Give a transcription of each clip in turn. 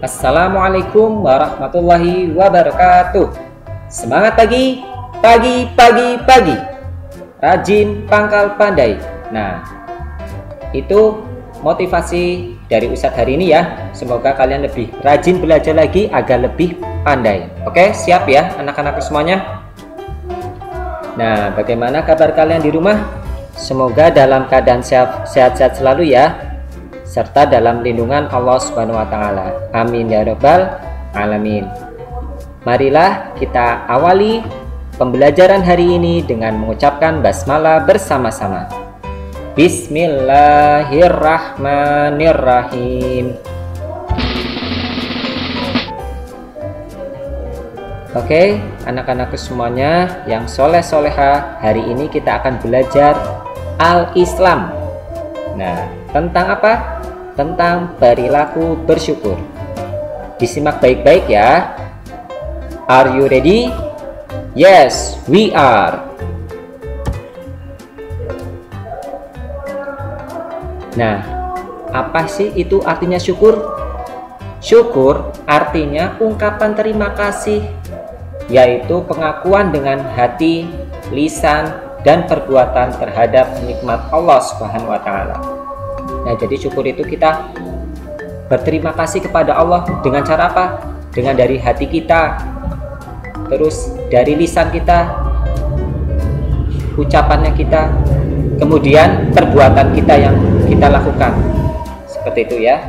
Assalamualaikum warahmatullahi wabarakatuh. Semangat pagi, pagi, pagi, pagi. Rajin pangkal pandai. Nah, itu motivasi dari Ustadz hari ini ya. Semoga kalian lebih rajin belajar lagi agar lebih pandai. Oke, siap ya anak-anak semuanya? Nah, bagaimana kabar kalian di rumah? Semoga dalam keadaan sehat-sehat selalu ya, serta dalam lindungan Allah Subhanahu wa taala. Amin ya rabbal alamin. Marilah kita awali pembelajaran hari ini dengan mengucapkan basmalah bersama-sama. Bismillahirrahmanirrahim. Oke, anak-anakku semuanya yang soleh-soleha, hari ini kita akan belajar Al-Islam. Nah, tentang apa? Tentang perilaku bersyukur. Disimak baik-baik ya. Are you ready? Yes, we are. Nah, apa sih itu artinya syukur? Syukur artinya ungkapan terima kasih, yaitu pengakuan dengan hati, lisan, dan perbuatan terhadap nikmat Allah Subhanahu wa taala. Nah, jadi syukur itu kita berterima kasih kepada Allah dengan cara apa? Dengan dari hati kita, terus dari lisan kita, ucapannya kita, kemudian perbuatan kita yang kita lakukan. Seperti itu ya.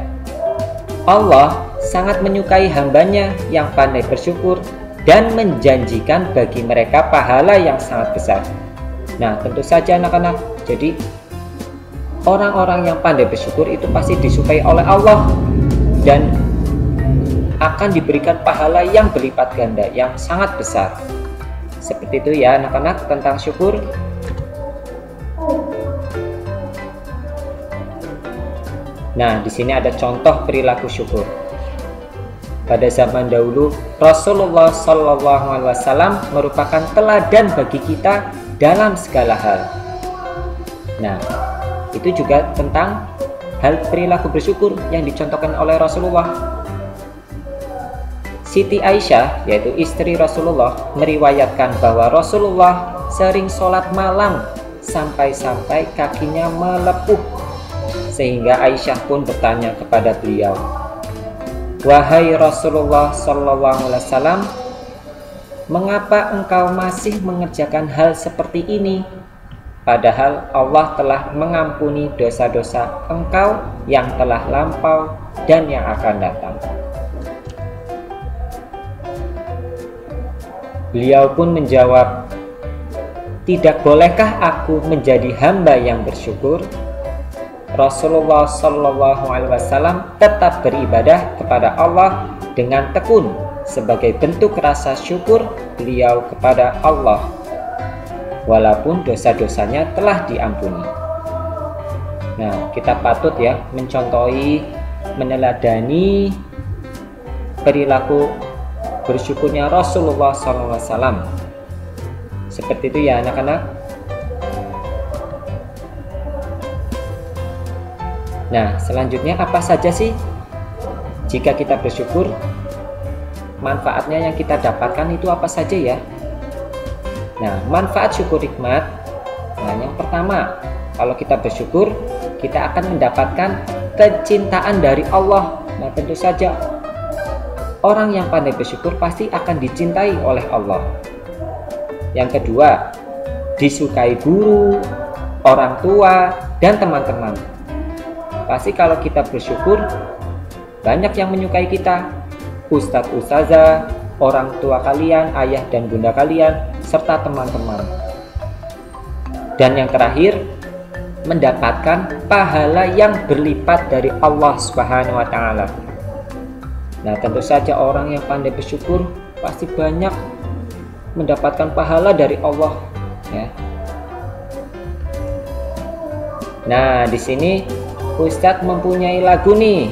Allah sangat menyukai hambanya yang pandai bersyukur dan menjanjikan bagi mereka pahala yang sangat besar. Nah, tentu saja anak-anak, jadi orang-orang yang pandai bersyukur itu pasti disukai oleh Allah dan akan diberikan pahala yang berlipat ganda, yang sangat besar. Seperti itu ya anak-anak tentang syukur. Nah, di sini ada contoh perilaku syukur. Pada zaman dahulu, Rasulullah SAW merupakan teladan bagi kita dalam segala hal. Nah, itu juga tentang hal perilaku bersyukur yang dicontohkan oleh Rasulullah. Siti Aisyah, yaitu istri Rasulullah, meriwayatkan bahwa Rasulullah sering sholat malam sampai-sampai kakinya melepuh, sehingga Aisyah pun bertanya kepada beliau, "Wahai Rasulullah SAW, mengapa engkau masih mengerjakan hal seperti ini? Padahal Allah telah mengampuni dosa-dosa engkau yang telah lampau dan yang akan datang." Beliau pun menjawab, "Tidak bolehkah aku menjadi hamba yang bersyukur?" Rasulullah SAW tetap beribadah kepada Allah dengan tekun sebagai bentuk rasa syukur beliau kepada Allah, walaupun dosa-dosanya telah diampuni. Nah, kita patut ya mencontohi, meneladani perilaku bersyukurnya Rasulullah SAW. Seperti itu ya anak-anak. Nah, selanjutnya apa saja sih jika kita bersyukur? Manfaatnya yang kita dapatkan itu apa saja ya? Nah, manfaat syukur nikmat. Nah, yang pertama, kalau kita bersyukur, kita akan mendapatkan kecintaan dari Allah. Nah, tentu saja orang yang pandai bersyukur pasti akan dicintai oleh Allah. Yang kedua, disukai guru, orang tua, dan teman-teman. Pasti kalau kita bersyukur, banyak yang menyukai kita. Ustadz, ustazah, orang tua kalian, ayah dan bunda kalian, serta teman-teman. Dan yang terakhir, mendapatkan pahala yang berlipat dari Allah Subhanahu wa taala. Nah, tentu saja orang yang pandai bersyukur pasti banyak mendapatkan pahala dari Allah ya. Nah, di sini Ustadz mempunyai lagu nih.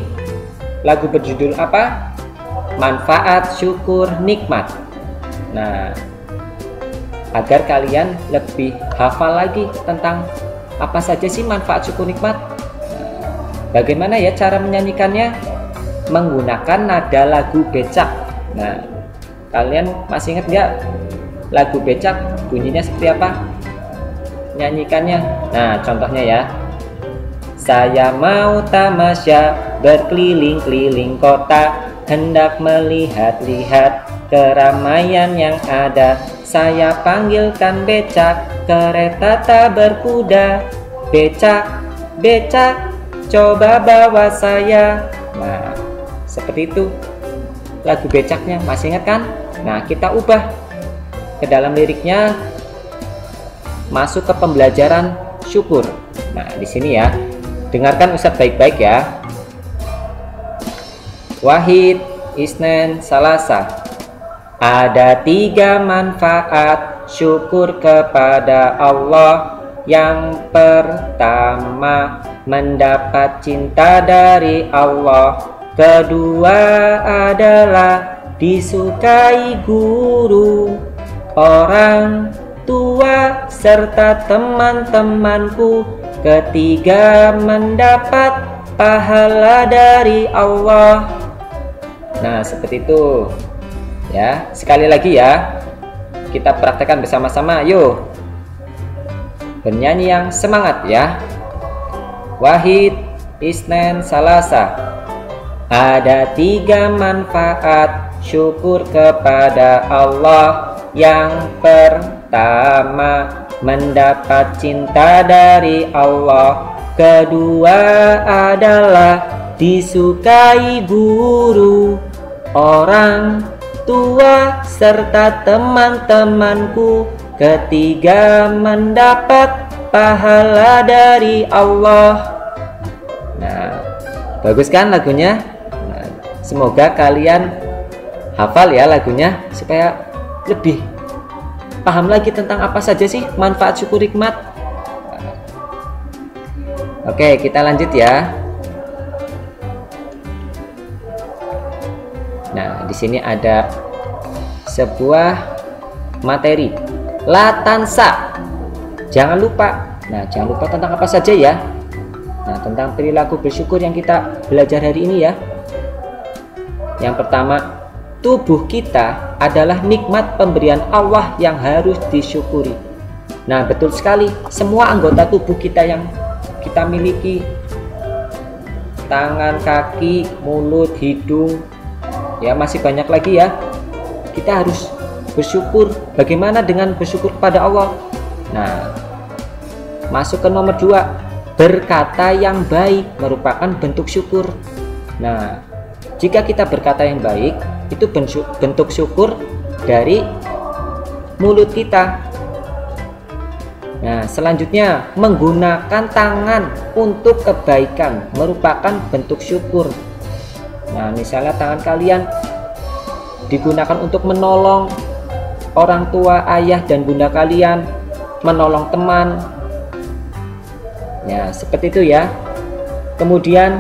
Lagu berjudul apa? Manfaat syukur nikmat. Nah, agar kalian lebih hafal lagi tentang apa saja sih manfaat syukur nikmat. Bagaimana ya cara menyanyikannya? Menggunakan nada lagu becak. Nah, kalian masih ingat nggak lagu becak bunyinya seperti apa? Nyanyikannya. Nah, contohnya ya. Saya mau tamasya berkeliling-keliling kota, hendak melihat-lihat keramaian yang ada. Saya panggilkan becak, kereta tak berkuda. Becak, becak, coba bawa saya. Nah, seperti itu lagu becaknya, masih ingat kan? Nah, kita ubah ke dalam liriknya, masuk ke pembelajaran syukur. Nah, di sini ya, dengarkan Ustadz baik-baik ya. Wahid, Isnen, Salasa. Ada 3 manfaat syukur kepada Allah. Yang pertama, mendapat cinta dari Allah. Kedua adalah disukai guru, orang tua, serta teman-temanku. Ketiga, mendapat pahala dari Allah. Nah, seperti itu ya. Sekali lagi ya, kita praktekkan bersama-sama. Yuk, bernyanyi yang semangat ya. Wahid, Isnen, Salasa. Ada 3 manfaat syukur kepada Allah. Yang pertama, mendapat cinta dari Allah. Kedua adalah disukai guru, orang tua, serta teman-temanku. Ketiga, mendapat pahala dari Allah. Nah, bagus kan lagunya? Nah, semoga kalian hafal ya lagunya, supaya lebih paham lagi tentang apa saja sih manfaat syukur nikmat. Oke, kita lanjut ya. Nah, di sini ada sebuah materi, latansa. Jangan lupa. Nah, jangan lupa tentang apa saja ya. Nah, tentang perilaku bersyukur yang kita belajar hari ini ya. Yang pertama, tubuh kita adalah nikmat pemberian Allah yang harus disyukuri. Nah, betul sekali. Semua anggota tubuh kita yang kita miliki, tangan, kaki, mulut, hidung, ya masih banyak lagi ya. Kita harus bersyukur. Bagaimana dengan bersyukur kepada Allah? Nah, masuk ke nomor 2, berkata yang baik merupakan bentuk syukur. Nah, jika kita berkata yang baik, itu bentuk syukur dari mulut kita. Nah, selanjutnya, menggunakan tangan untuk kebaikan merupakan bentuk syukur. Nah, misalnya tangan kalian digunakan untuk menolong orang tua, ayah dan bunda kalian, menolong teman. Ya, seperti itu ya. Kemudian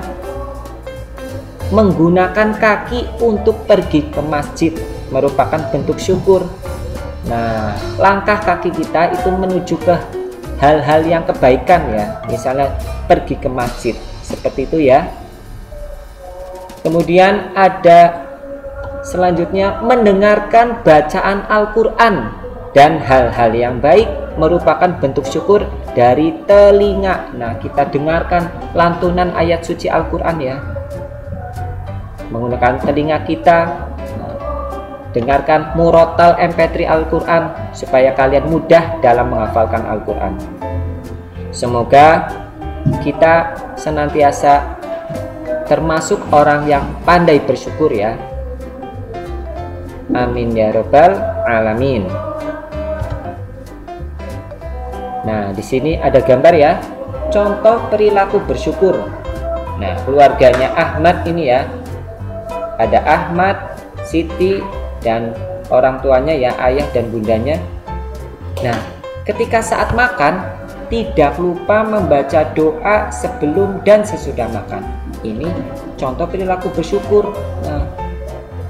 menggunakan kaki untuk pergi ke masjid merupakan bentuk syukur. Nah, langkah kaki kita itu menuju ke hal-hal yang kebaikan ya. Misalnya pergi ke masjid, seperti itu ya. Kemudian ada selanjutnya, mendengarkan bacaan Al-Quran dan hal-hal yang baik merupakan bentuk syukur dari telinga. Nah, kita dengarkan lantunan ayat suci Al-Quran ya, menggunakan telinga kita. Dengarkan murotal MP3 Al-Quran supaya kalian mudah dalam menghafalkan Al-Quran. Semoga kita senantiasa termasuk orang yang pandai bersyukur ya. Amin ya robbal alamin. Nah, di sini ada gambar ya, contoh perilaku bersyukur. Nah, keluarganya Ahmad ini ya, ada Ahmad, Siti, dan orang tuanya ya, ayah dan bundanya. Nah, ketika saat makan tidak lupa membaca doa sebelum dan sesudah makan. Ini contoh perilaku bersyukur. Nah,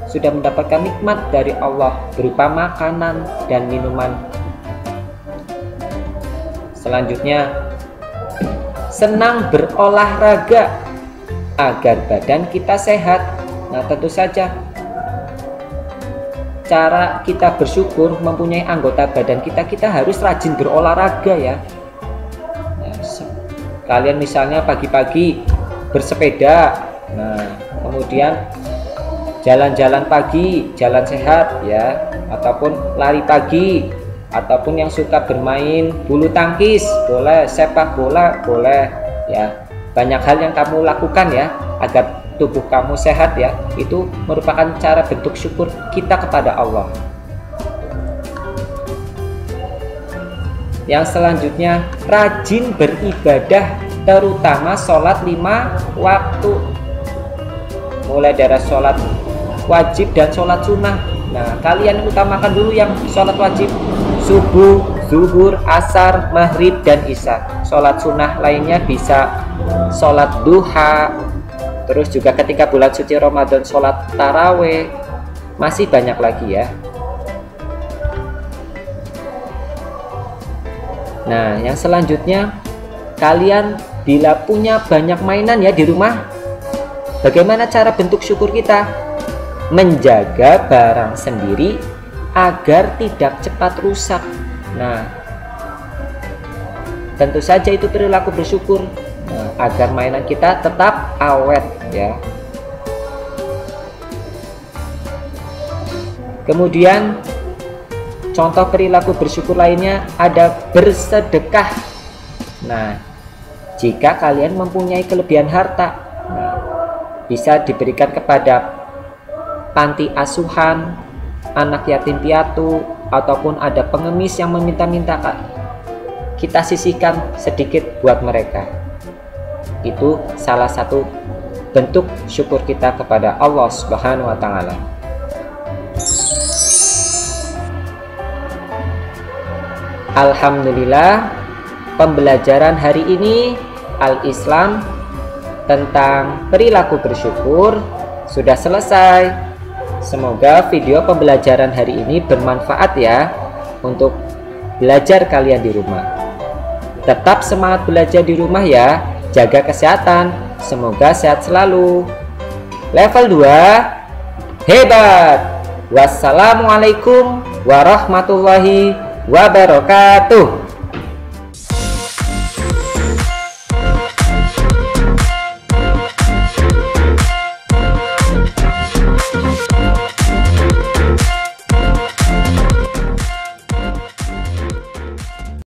sudah mendapatkan nikmat dari Allah berupa makanan dan minuman. Selanjutnya, senang berolahraga agar badan kita sehat. Nah, tentu saja cara kita bersyukur mempunyai anggota badan kita harus rajin berolahraga ya. Kalian misalnya pagi-pagi bersepeda, nah kemudian jalan-jalan pagi, jalan sehat ya, ataupun lari pagi, ataupun yang suka bermain bulu tangkis boleh, sepak bola boleh ya. Banyak hal yang kamu lakukan ya agar tubuh kamu sehat ya, itu merupakan cara bentuk syukur kita kepada Allah. Yang selanjutnya, rajin beribadah, terutama sholat 5 waktu, mulai dari sholat wajib dan sholat sunnah. Nah, kalian utamakan dulu yang sholat wajib: subuh, zuhur, asar, maghrib, dan isya. Sholat sunnah lainnya bisa sholat duha, terus juga ketika bulan suci Ramadan sholat taraweh, masih banyak lagi ya. Nah, yang selanjutnya, kalian bila punya banyak mainan ya di rumah, bagaimana cara bentuk syukur kita? Menjaga barang sendiri agar tidak cepat rusak. Nah, tentu saja itu perilaku bersyukur. Nah, agar mainan kita tetap awet ya. Kemudian contoh perilaku bersyukur lainnya ada bersedekah. Nah, jika kalian mempunyai kelebihan harta, nah, bisa diberikan kepada panti asuhan, anak yatim piatu, ataupun ada pengemis yang meminta-minta, kita sisihkan sedikit buat mereka. Itu salah satu bentuk syukur kita kepada Allah Subhanahu wa Ta'ala. Alhamdulillah, pembelajaran hari ini Al-Islam tentang perilaku bersyukur sudah selesai. Semoga video pembelajaran hari ini bermanfaat ya untuk belajar kalian di rumah. Tetap semangat belajar di rumah ya, jaga kesehatan, semoga sehat selalu. Level 2, hebat. Wassalamualaikum warahmatullahi wabarakatuh.